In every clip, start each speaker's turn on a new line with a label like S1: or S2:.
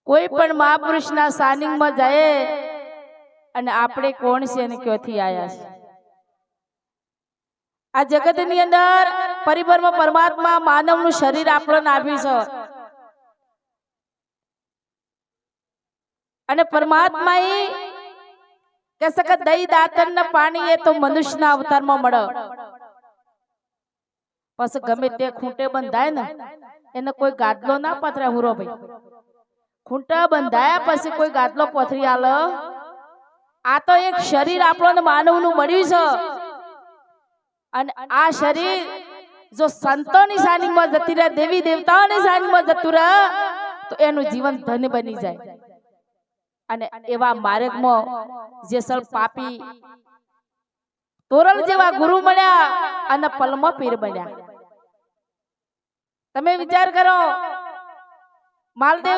S1: કોઈ પણ મહાપુરુષના સાનિધ્યમાં જાય અને આપણે કોણ છે અને ક્યાંથી આયા છે? આ જગતની અંદર પરિવારમાં પરમાત્મા માનવનું શરીર આપણને આપ્યું છે અને પરમાત્મા કે સકે દહીં દાંતણના પાણી એ તો મનુષ્યના અવતારમાં મળે. પછી ગમે તે ખૂંટે બંધાય ને એને કોઈ ગાદલો ના પથરે. હુરો ભાઈ, ખૂંટા બંધાયા પછી કોઈ ગાદલો પથરી આલે? આ તો એક શરીર આપણને માનવનું મળ્યું છે અને આ શરીર જો સંતોની સાનિધ્યમાં જતી રહે, દેવી દેવતાઓની સાનિધ્યમાં જતું રહે તો એનું જીવન ધન્ય બની જાય. અને એવા માર્ગમાં જેસલ પાપી તોરલ જેવા ગુરુ મળ્યા અને પલમાં પીર બન્યા. તમે વિચાર કરો, માલદેવ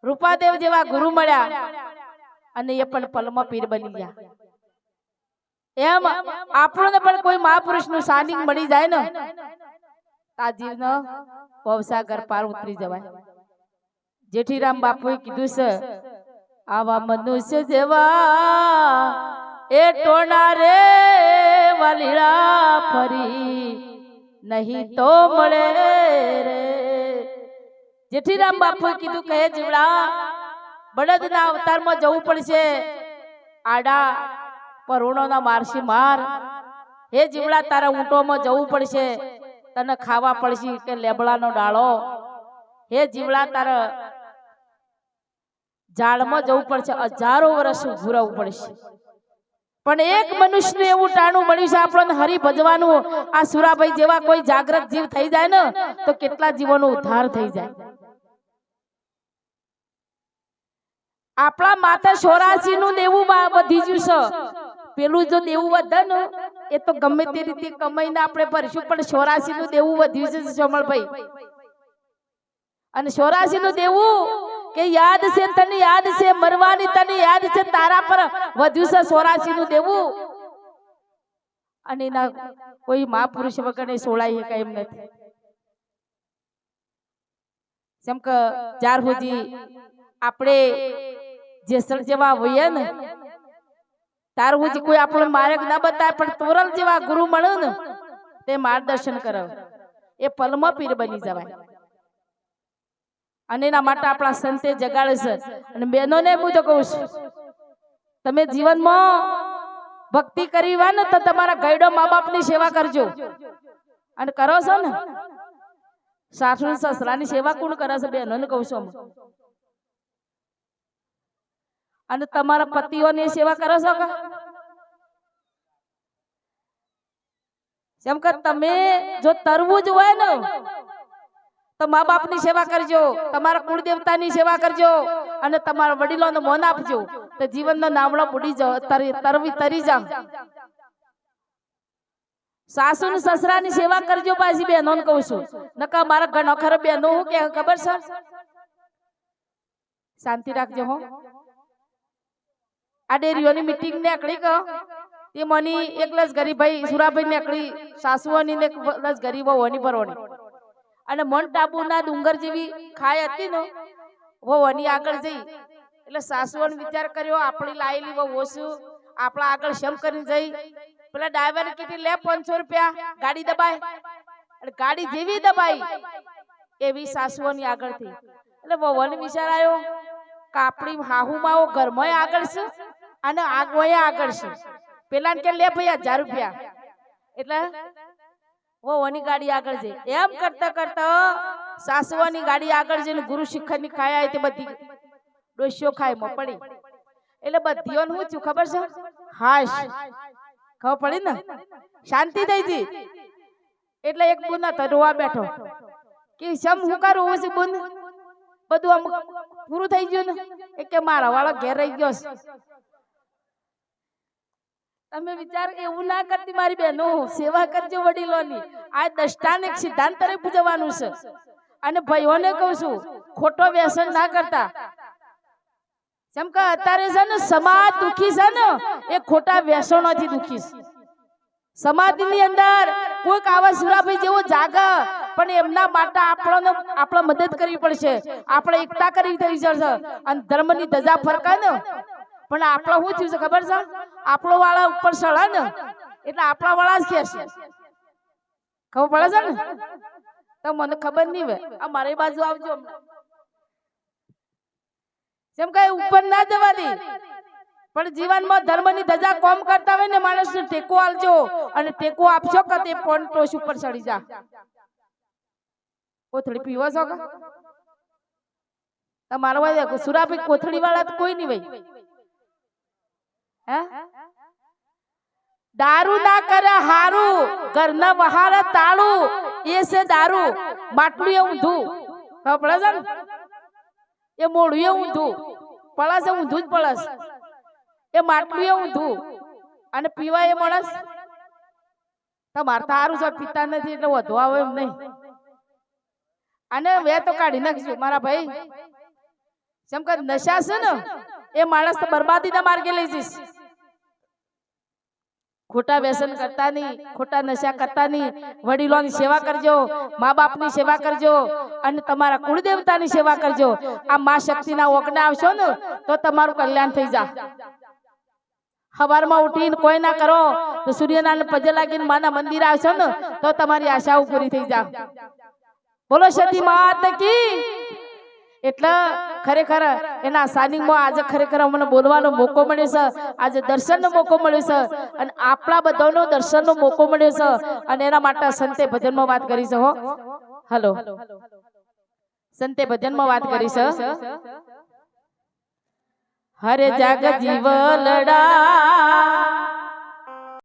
S1: રૂપાદેવ જેવા ગુરુ મળ્યા અને એ પણ પલમાં પીર બની ગયા. એમ આપણને પણ કોઈ મહાપુરુષનું સાનિધ્ય મળી જાય ને આ જીવનો ભવસાગર પાર ઉતરી જવાય. જેઠીરામ બાપુએ કીધું છે, આવા મનુષ્ય જેવા એ ટોણા રે વાલીડા ફરી નહીં તો મળે રે. જેઠીરામ બાપુએ કીધું કે જીવડા બળદના અવતારમાં જવું પડશે, આડા પરુણોના મારસી માર. હે જીવડા તારા ઊંટોમાં જવું પડશે, તને ખાવા પડશે કે લેબડાનો ડાળો. હે જીવડા તારા ઝાડમાં જવું પડશે, હજારો વર્ષ ઊભું રહેવું પડશે. પણ એક મનુષ્યને એવું ટાણું મળ્યું છે આપણને હરી ભજવાનું. આ સુરાભાઈ જેવા કોઈ જાગૃત જીવ થઈ જાય ને તો કેટલા જીવોનો ઉદ્ધાર થઈ જાય. આપણા માથે 84 નું દેવું વધી ગયું છે. પેલું જો દેવું વધે ને એ તો ગમે તે રીતે કમાઈને આપણે ભરીશું, પણ 84 નું દેવું વધ્યું છે સોમલભાઈ. અને 84 નું દેવું કે યાદ છે, તને યાદ છે, મરવાની તને યાદ છે, તારા પર વધ્યું છે 84 નું દેવું. અને એના કોઈ મહાપુરુષ વગર સોળાય કઈ એમ નથી. જેમ કે ચાર હોજી આપણે જેસલ જેવા હોઈએ ને તાર હોજી કોઈ આપણો માર્ગ ના બતાવે, પણ તોરલ જેવા ગુરુ મળે ને તે માર્ગદર્શન કરે, એ પલમાં પીર બની જવાય. અને એના માટે આપણા સંતે જગાડે છે. અને બહેનોને હું તો કહું છું, તમે જીવનમાં ભક્તિ કરી હોય ને તો તમારા ગયડો મા બાપની સેવા કરજો. અને કરો છો ને, સાસુ સસરાની સેવા કોણ કરે છે? બહેનોને કહું છું. અને તમારા પતિઓની સેવા કરો છો કે? જેમ કે તમે જો તરવું જ હોય ને તો મા બાપની સેવા કરજો, તમારા કુળદેવતાની સેવા કરજો અને તમારા વડીલોને મોન આપજો, તો જીવનનો નાવડો બુડી જાવ, તરી જાવ. સાસુ ને સસરાની સેવા કરજો. પાછી બહેનોને કહું છું, નકા મારા ઘણો ખરો બહેનો હું કે ખબર છે, શાંતિ રાખજો હો. આ ડેરીઓની મીટિંગ ને આકડી કહો તે મની એકલસ ગરીભાઈ સુરાભાઈ ને આકડી સાસુઓની ને એકલસ ગરીબો હોની પરવણી. અને મોન્ટ આબુના ડુંગર જેવી ખાય હતી ને વોની આગળ જઈ એટલે સાસુઓને વિચાર કર્યો, આપણી લાયેલી વો ઓછું આપણા આગળ શમ કરીને જઈ પેલા ડ્રાઈવર કીધી લે 500 રૂપિયા, ગાડી દબાય. અને ગાડી જેવી દબાઈ એવી સાસુઓની આગળ થઈ. એટલે વોને વિચાર આવ્યો કે આપણી હાહુમાઓ ઘરમાં આગળ છે અને આગોય આગળ છે. પેલા કે લે ભાઈ 1000 રૂપિયા, એટલે વોની ગાડી આગળ જઈ. એમ કરતા કરતા સાસુઓની ગાડી આગળ જઈને ગુરુ શિખર ની ખાયા તે બધી ડોસ્યો ખાય માં પડી. એટલે બધીઓને હું છું ખબર છે? હાશ ખબર પડી ને, શાંતિ થઈ ગઈ. એટલે એક બુન હતો રોવા બેઠો કે સમ હું કરું છે બુન, બધું આમ પૂરું થઈ ગયું ને. એ કે મારા વાળો ઘેર રહી ગયો છે. તમે વિચાર એવું ના કરતી મારી બહેનો, સેવા કરજો વડીલોની. આ દષ્ટાને સિદ્ધાંત તરફ જવાનું છે. અને ભાઈઓને કહું છું, ખોટો વ્યસન ના કરતા. જેમ કે અત્યારે છે ને સમાજ દુખી છે ને એ ખોટા વ્યસનોથી દુખી છે. સમાજની અંદર કોઈક આવા સુરાભાઈ જેવો જાગા પણ એમના માટે આપણે મદદ કરવી પડશે, આપણે એકતા કરવી થઈ જશે. અને ધર્મની ધજા ફરકાય ને પણ આપણે શું થયું છે ખબર છે? આપણો વાળા ઉપર સળા ને એટલે આપણા વાળા જ ખેશે. ખબર પડે છે ને? તો મને ખબર નહીં હોય આ મારી બાજુ આવજો જેમ કઈ ઉપર ના જવા દે પણ જીવનમાં ધર્મની ધજા કોમ કરતા હોય ને માણસને ટેકો આલજો અને ટેકો આપશો કે તે પોઈન્ટ ટોચ ઉપર ચડી જા. કોથળી પીવો છો કે તમારો ભાઈ સુરાભાઈ કોથળી વાળા તો કોઈ નહીં ભાઈ. હે દારૂ ના કરે હારું, ઘરના વહારે તાળું એ છે દારૂ. માટલું એ ઊંધું ખબર પડે છે ને? એ મોડું એ ઊંધું પળસ એ ઊંધું જ પળસ. એ માટલું એ ઊંધું અને પીવા એ માણસ. તમારે તો સારું છે પીતા નથી એટલે વધુ આવે એમ નહીં. અને વે તો કાઢી નાખશું મારા ભાઈ. જેમ કે નશા છે ને એ માણસ બરબાદીના માર્ગે લઈ જઈશ. ખોટા વ્યસન કરતા નહીં, ખોટા નશા કરતા નહીં. વડીલોની સેવા કરજો, મા બાપની સેવા કરજો અને તમારા કુળદેવતાની સેવા કરજો. આ મા શક્તિના ઓગણે આવશો ને તો તમારું કલ્યાણ થઈ જાય. સવારમાં ઉઠીને કોઈ ના કરો તો સૂર્યનારાયણ પગે લાગીને માના મંદિર આવશો ને તો તમારી આશાઓ પૂરી થઈ જાય. બોલો સતી માત કી. એટલે ખરેખર એના સાનિધ્યમાં આજે ખરેખર અમને બોલવાનો મોકો મળ્યો છે, આજે દર્શનનો મોકો મળ્યો છે અને આપણા બધાનો દર્શનનો મોકો મળ્યો છે. અને એના માટે સંતે ભજનમાં વાત કરી છે. હો હલો સંતે ભજનમાં વાત કરી છે. હરે જગ જીવ લડા